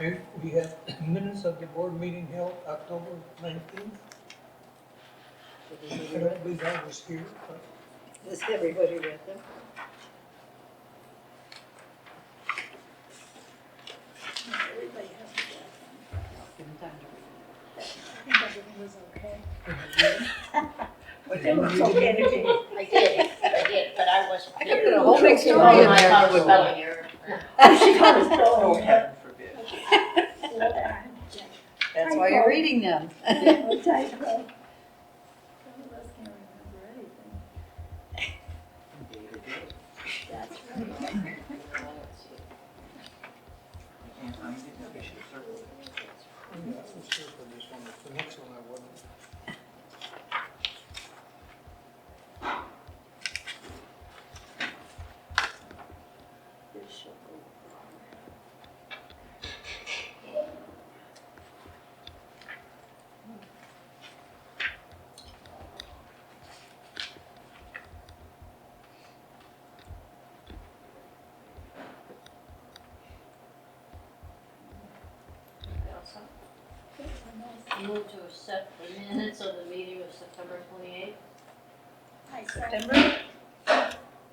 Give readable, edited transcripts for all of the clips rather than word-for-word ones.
We have minutes of the board meeting held October 19th. I don't believe I was here, but Has everybody read them? Everybody has to get them. Give them time to I think everything was okay. But It looks okay to me. I did, but I wasn't I here. could put a whole big story Oh, in my there. tongue was spelling error. She got us Oh, going. heaven forbid. That's why you're reading them. Typo. Some of us can't remember anything. Day to day. That's right. You can't find it, you should have circled it. yeah, I was here for this one. The next one I wasn't. This shall go wrong. Move to accept the minutes of the meeting of September 28th. I September?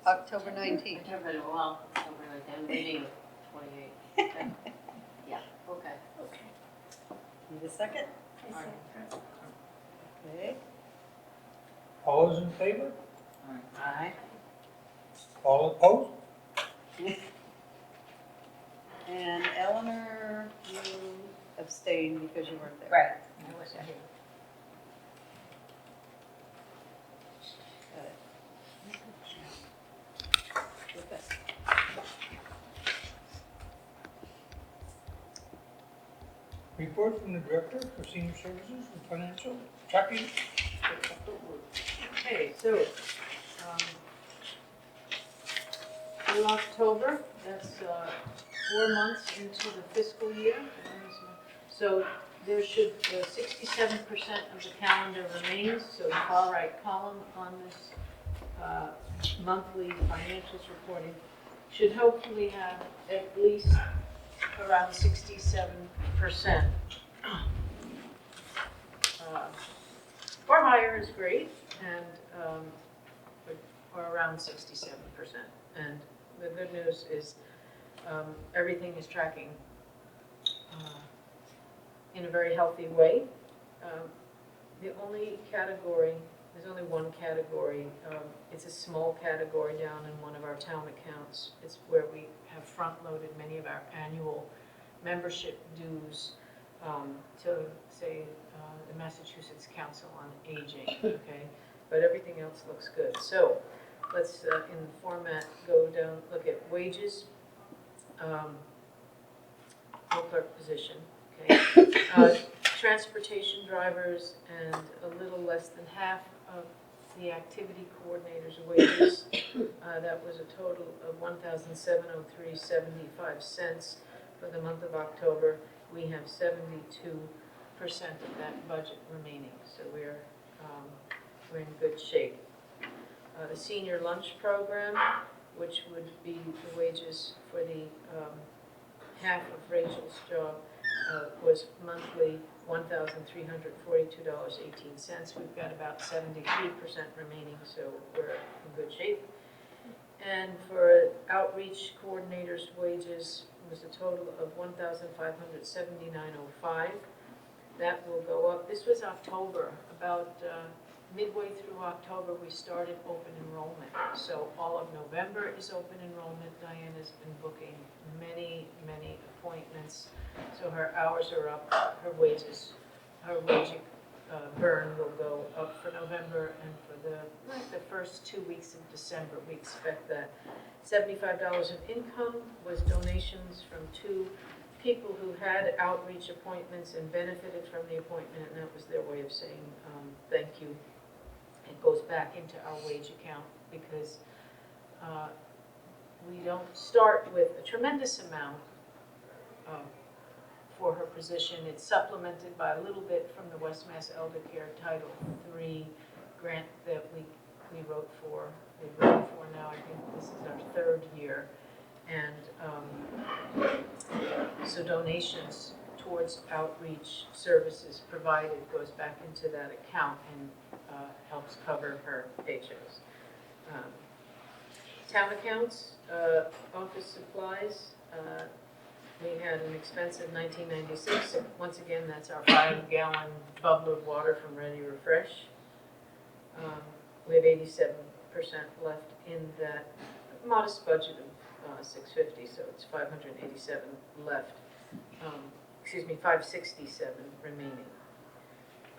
October 19th. October 9th, and meeting of 28th. Okay. Yeah, okay. Okay. Need a second? I said, Okay. All those in favor? Aye. All opposed? And Eleanor, you abstained because you weren't there. Right. I wasn't here. Got it. Okay. Report from the Director for Senior Services and Financial Tracking. Okay, so, in October, that's 4 months into the fiscal year. So there should, 67% of the calendar remains, so the far right column on this monthly financials reporting should hopefully have at least around 67%. Or higher is great, and or around 67%. And the good news is everything is tracking in a very healthy way. The only category, there's only one category, it's a small category down in one of our town accounts. It's where we have front-loaded many of our annual membership dues to, say, the Massachusetts Council on Aging, okay? But everything else looks good. So let's, in the format, go down, look at wages, no clerk position, okay? Transportation drivers and a little less than half of the activity coordinators' wages. That was a total of $1,703.75 for the month of October. We have 72% of that budget remaining, so we're in good shape. The senior lunch program, which would be the wages for the half of Rachel's job, was monthly $1,342.18. We've got about 73% remaining, so we're in good shape. And for outreach coordinators' wages was a total of $1,579.05. That will go up. This was October. About midway through October, we started open enrollment. So all of November is open enrollment. Diane has been booking many, many appointments. So her hours are up, her wages, her wage burn will go up for November, and for the first 2 weeks of December, we expect that. $75 of income was donations from 2 people who had outreach appointments and benefited from the appointment, and that was their way of saying thank you. It goes back into our wage account because we don't start with a tremendous amount for her position. It's supplemented by a little bit from the West Mass Elder Care Title III grant that we wrote for. We've written for now, I think this is our 3rd year. And so So donations towards outreach services provided goes back into that account and helps cover her paychecks. Town accounts, office supplies, we had an expense of $19.96. Once again, that's our 5-gallon bubbler of water from Ready Refresh. We have 87% left in that modest budget of $650, so it's 587 left. 567 remaining.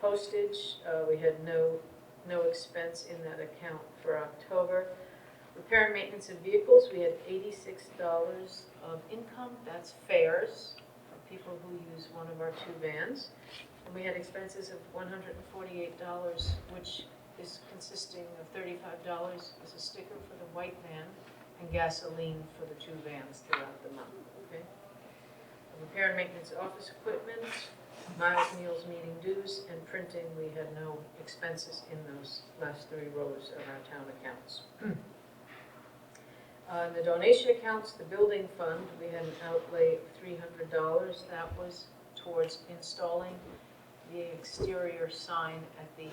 Postage, we had no expense in that account for October. Repair and maintenance of vehicles, we had $86 of income. That's fares for people who use one of our 2 vans. And we had expenses of $148, which is consisting of $35 as a sticker for the white van and gasoline for the 2 vans throughout the month. Okay. Repair and maintenance office equipment, miles, meals, meeting dues, and printing. We had no expenses in those last 3 rows of our town accounts. In the donation accounts, the building fund, we had an outlay of $300. That was towards installing the exterior sign at the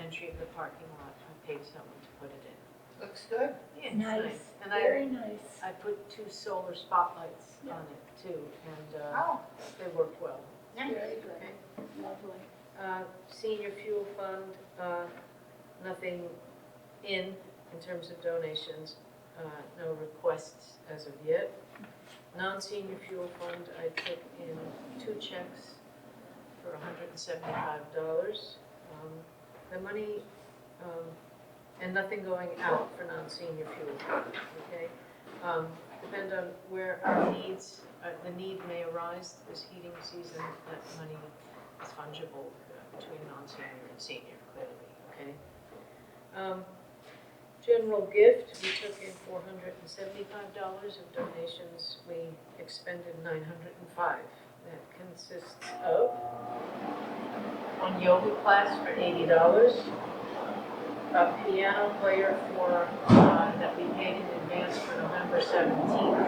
entry of the parking lot. I paid someone to put it in. Looks good. Yeah, it's Nice, And very nice. I put 2 solar spotlights Yeah. on it too, and Oh, they work well. Very good, Okay. lovely. Senior fuel fund, nothing in terms of donations, no requests as of yet. Non-senior fuel fund, I took in 2 checks for $175. The money, and nothing going out for non-senior fuel fund, okay? Depend on where our needs, the need may arise this heating season, that money is fungible between non-senior and senior, clearly, okay? General gift, we took in $475 of donations, we expended $905. That consists of one yoga class for $80, a piano player for, that we paid in advance for November 17th, it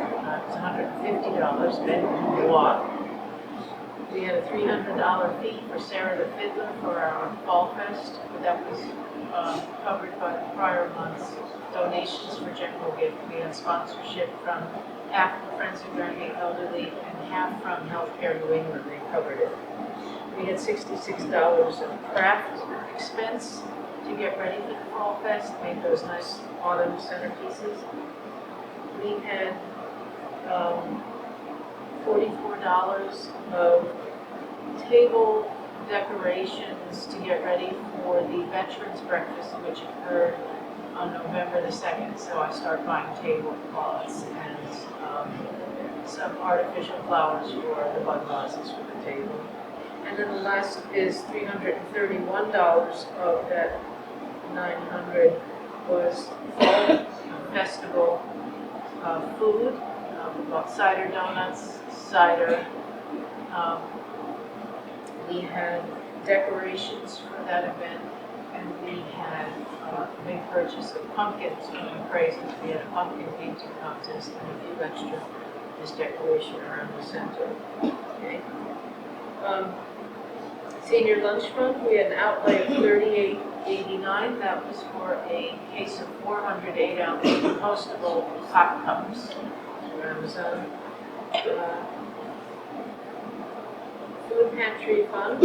was $150, Ben Block. We had a $300 fee for Sarah the Fiddler for our Fall Fest, but that was covered by the prior month's donations for general gift. We had sponsorship from half the Friends of Granby Elderly and half from Healthcare New England, they covered it. We had $66 of craft expense to get ready for the Fall Fest, made those nice autumn centerpieces. We had $44 of table decorations to get ready for the Veterans Breakfast, which occurred on November the 2nd. So I start buying tablecloths and some artificial flowers for the bud vases for the table. And then the last is $331 of that 900 was fall festival food. We bought cider donuts, cider. We had decorations for that event, and we had a big purchase of pumpkins from the craze. We had a pumpkin painting contest and a few extra just decoration around the center. Okay. Senior lunch fund, we had an outlay of $38.89. That was for a case of 400 8-ounce compostable hot cups from Amazon. Food pantry fund.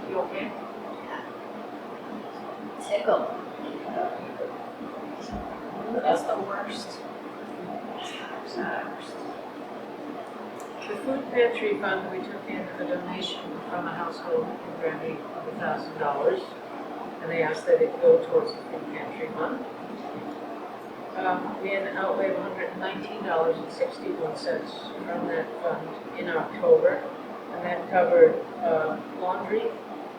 You okay? Tickle. That's the worst. The food pantry fund, we took in a donation from a household in Granby of $1,000, and they asked that it go towards the food pantry fund. We had an outlay of $119.61 from that fund in October, and that covered laundry,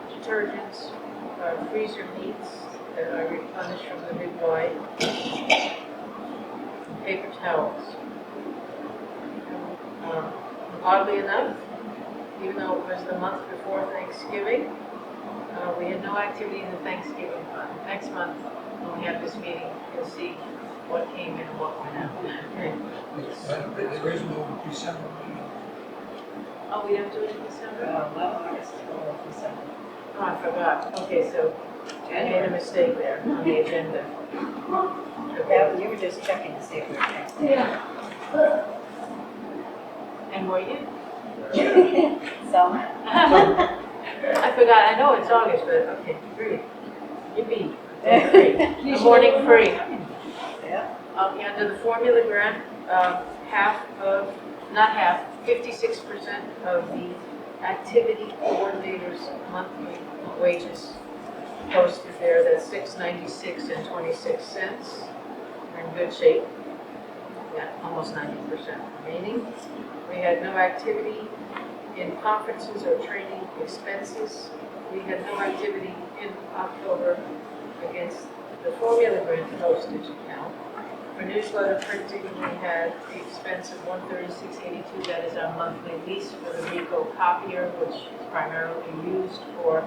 detergents, freezer meats that I replenished from the Big Y, paper towels. Oddly enough, even though it was the month before Thanksgiving, we had no activity in the Thanksgiving fund. Next month, when we have this meeting, you'll see what came in and what went out. Okay. There is no December meeting. Oh, we don't do it in December? Well, August or December. Oh, I forgot. Okay, so I made a mistake there on the agenda. Yeah, you were just checking to see if we were next. Yeah. And were you? Some. I forgot. I know it's August, but okay, great. Yippee. Free. I'm morning free. Yeah. Okay, under the formula grant, not half, 56% of the activity coordinator's monthly wages posted there. That's $6.96 and 26 cents. We're in good shape. Yeah, almost 90% remaining. We had no activity in conferences or training expenses. We had no activity in October against the formula grant postage account. For newsletter printing, we had the expense of $136.82. That is our monthly lease for the Rico copier, which is primarily used for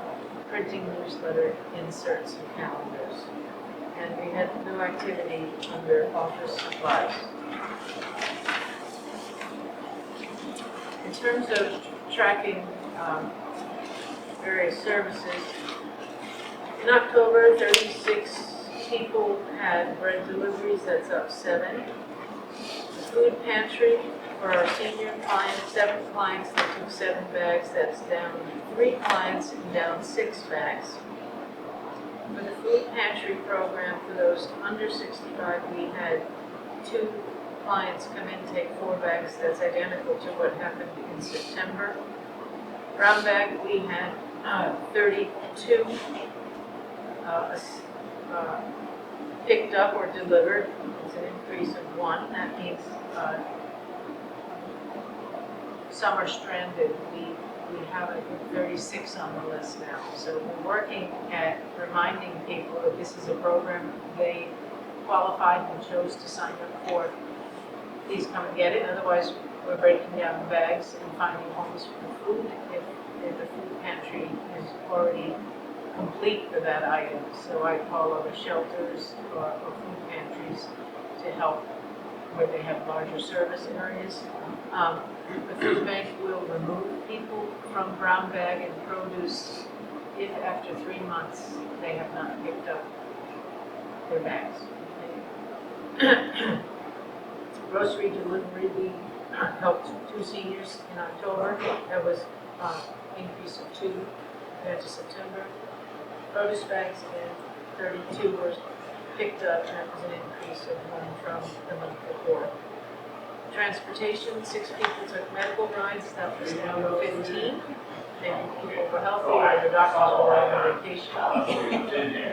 printing newsletter inserts and calendars. And we had no activity under office supplies. In terms of tracking various services, in October, 36 people had bread deliveries, that's up 7. The food pantry for our senior clients, 7 clients that took 7 bags, that's down 3 clients and down 6 bags. For the food pantry program for those under 65, we had 2 clients come in, take 4 bags, that's identical to what happened in September. Brown bag, we had 32 picked up or delivered. It's an increase of 1. That means some are stranded. We have a 36 on the list now. So we're working at reminding people that this is a program they qualified and chose to sign up for. Please come and get it. Otherwise, we're breaking down the bags and finding homes for the food if the food pantry is already complete for that item. So I call other shelters or food pantries to help where they have larger service areas. The food bank will remove people from brown bag and produce if after 3 months they have not picked up their bags. Grocery delivery, we helped 2 seniors in October. That was an increase of 2 compared to September. Produce bags again, 32 were picked up, and that was an increase of 1 from the month before. Transportation, 6 people took medical rides, that was down to 15. Maybe people were healthy or their doctors were on vacation.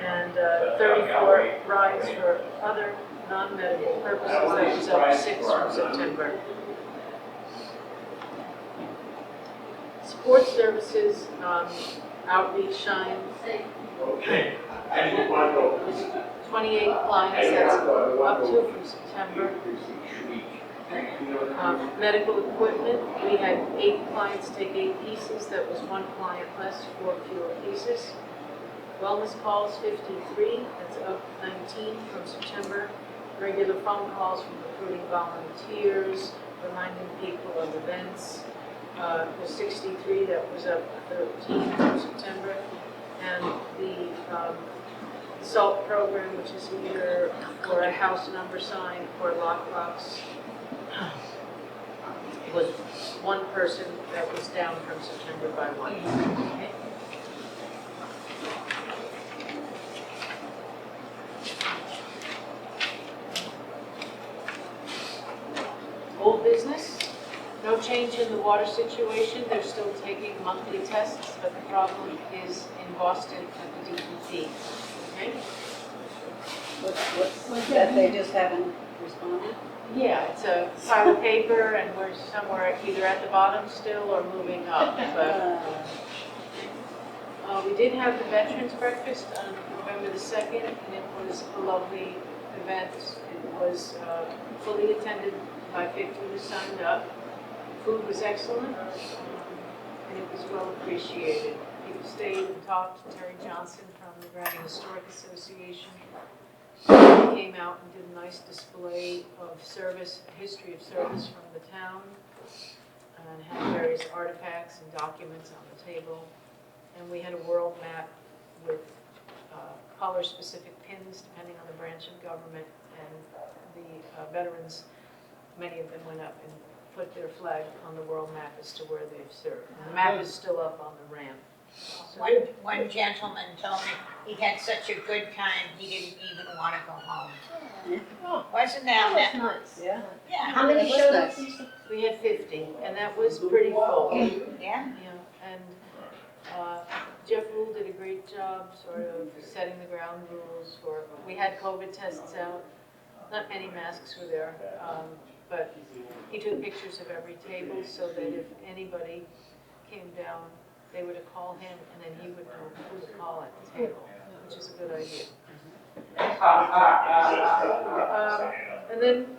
And 34 rides for other non-medical purposes, that was up 6 from September. Support services, outreach, shine. 28 clients, that's up 2 from September. Medical equipment, we had 8 clients take 8 pieces, that was 1 client less, 4 fewer pieces. Wellness calls, 53, that's up 19 from September. Regular phone calls from recruiting volunteers, reminding people of events, was 63, that was up 13 from September. And the SALT program, which is either for a house number sign or lockbox, was 1 person that was down from September by 1. Okay. Old business, no change in the water situation. They're still taking monthly tests, but the problem is in Boston at the DEP. Okay? What's that they just haven't responded? Yeah, it's a pile of paper, and we're somewhere either at the bottom still or moving up. But we did have the Veterans Breakfast on November the 2nd, and it was a lovely event. It was fully attended by 50 who signed up. Food was excellent, and it was well appreciated. People stayed and talked to Terry Johnson from the Granby Historic Association. So we came out and did a nice display of service, history of service from the town, and had various artifacts and documents on the table. And we had a world map with color-specific pins depending on the branch of government, and the veterans, many of them went up and put their flag on the world map as to where they've served. And the map is still up on the ramp. So One gentleman told me he had such a good time, he didn't even want to go home. Wasn't That that, was nice. Yeah. yeah, How many That was showed nice. up? we had 50, and that was pretty full. yeah? Yeah, and Jeff Rule did a great job sort of setting the ground rules for, we had COVID tests out, not many masks were there, but he took pictures of every table so that if anybody came down, they were to call him and then he would know who to call at the table, which is a good idea. And then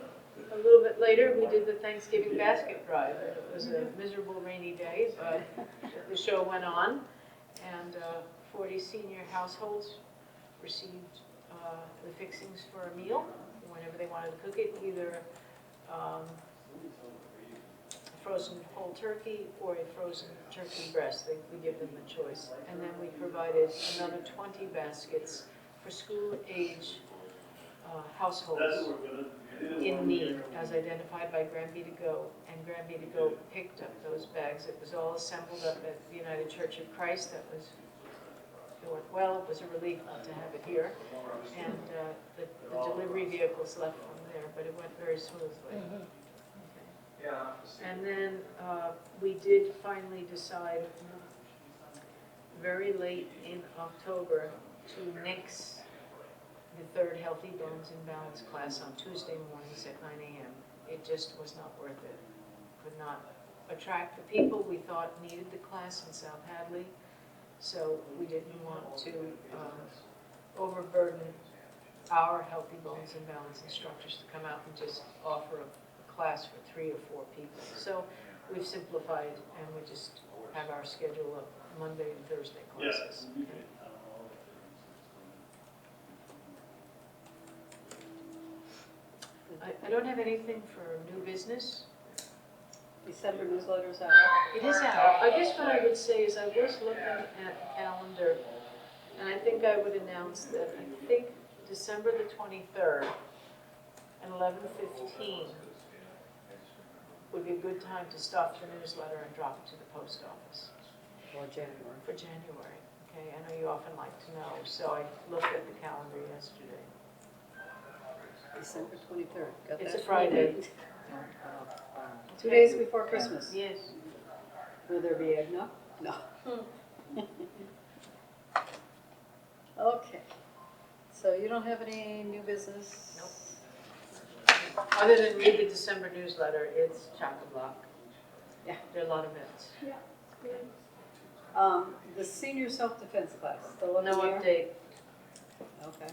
a little bit later, we did the Thanksgiving basket drive. It was a miserable rainy day, but the show went on, and 40 senior households received the fixings for a meal whenever they wanted to cook it, either frozen whole turkey or a frozen turkey breast. We give them the choice. And then we provided another 20 baskets for school-age households in need, as identified by Granby to Go, and Granby to Go picked up those bags. It was all assembled up at the United Church of Christ. It went well. It was a relief not to have it here, and the delivery vehicles left from there, but it went very smoothly. Okay. And then we did finally decide very late in October to nix the third Healthy Bones and Balance class on Tuesday mornings at 9 a.m. It just was not worth it. Could not attract the people we thought needed the class in South Hadley, so we didn't want to overburden our Healthy Bones and Balance instructors to come out and just offer a class for 3 or 4 people. So we've simplified and we just have our schedule of Monday and Thursday classes. Okay. I don't have anything for new business. December newsletter's out. It is out. I guess what I would say is I was looking at the calendar, and I think I would announce that I think December the 23rd at 11:15 would be a good time to stuff the newsletter and drop it to the post office. Or January. For January, okay? I know you often like to know, so I looked at the calendar yesterday. December 23rd. Got It's a that? Friday. 2 days before Christmas. Yes. Will there be eggnog? No. Okay. So you don't have any new business? Nope. Other than read the December newsletter, it's chock-a-block. Yeah. There are a lot of events. The senior self-defense class, still up in No the air? update. Okay.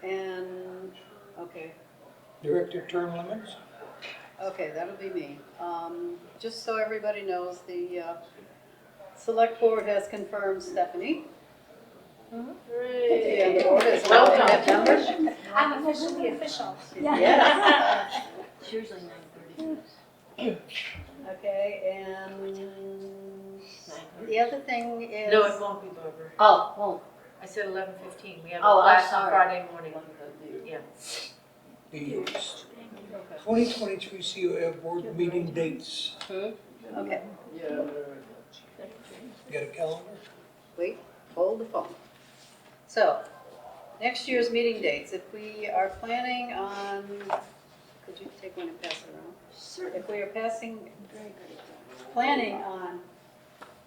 And, okay, Director term limits? okay, that'll be me. Just so everybody knows, the select board has confirmed Stephanie. Hooray. And the board is Well now done. in member. I'm officially official. Yes. It's usually 9:30. Okay, and the other thing is. No, it won't be, Barbara. Oh, well, I said 11:15. We have a Oh, I'm class on sorry. Friday morning. Yeah. The 2023 COA board meeting dates. Okay, You got a calendar? wait, hold the phone. So, next year's meeting dates, if we are planning on, could you take one and pass it around? Sure. If we are planning on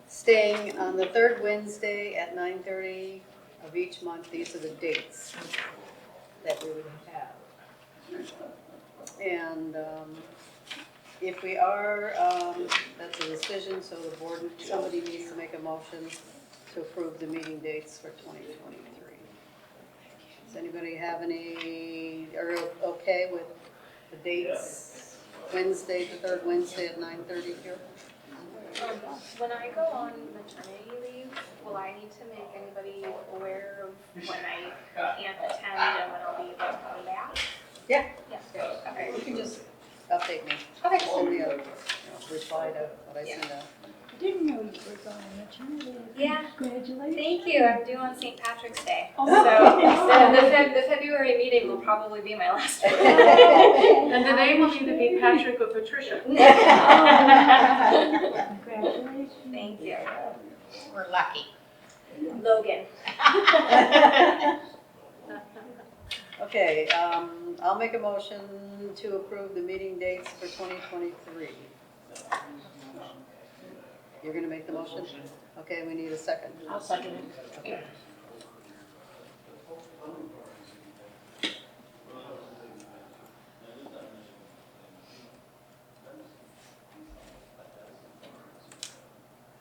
staying on the third Wednesday at 9:30 of each month, these are the dates that we would have. And if we are, that's a decision, so the board, somebody needs to make a motion to approve the meeting dates for 2023. Does anybody have any, are okay with the dates? Wednesday, the third Wednesday at 9:30 here? When I go on maternity leave, will I need to make anybody aware of when I can't attend and when I'll be able to come back? Yeah. Yeah. Okay. You can just update me. Okay. Send me a reply to what I send out. I didn't know you were going maternity leave. Yeah. Congratulations. Thank you. I'm due on St. Patrick's Day. Oh. So the February meeting will probably be my last one. And the name will either be Patrick or Patricia. Congratulations. Thank you. We're lucky. Logan. Okay, I'll make a motion to approve the meeting dates for 2023. You're gonna make the motion? Okay, we need a second. I'll second it. Okay.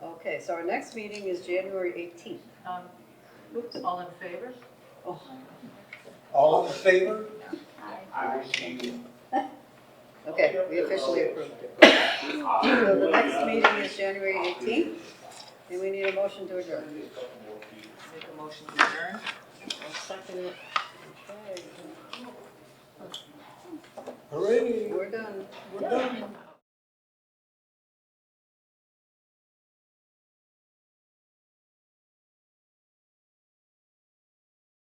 Okay, so our next meeting is January 18th. Oops, all in favor? Oh, All in favor? okay, we officially approved it. So the next meeting is January 18th, and we need a motion to adjourn. Make a motion to adjourn? I'll second it. Okay, Hooray, we're done. we're done.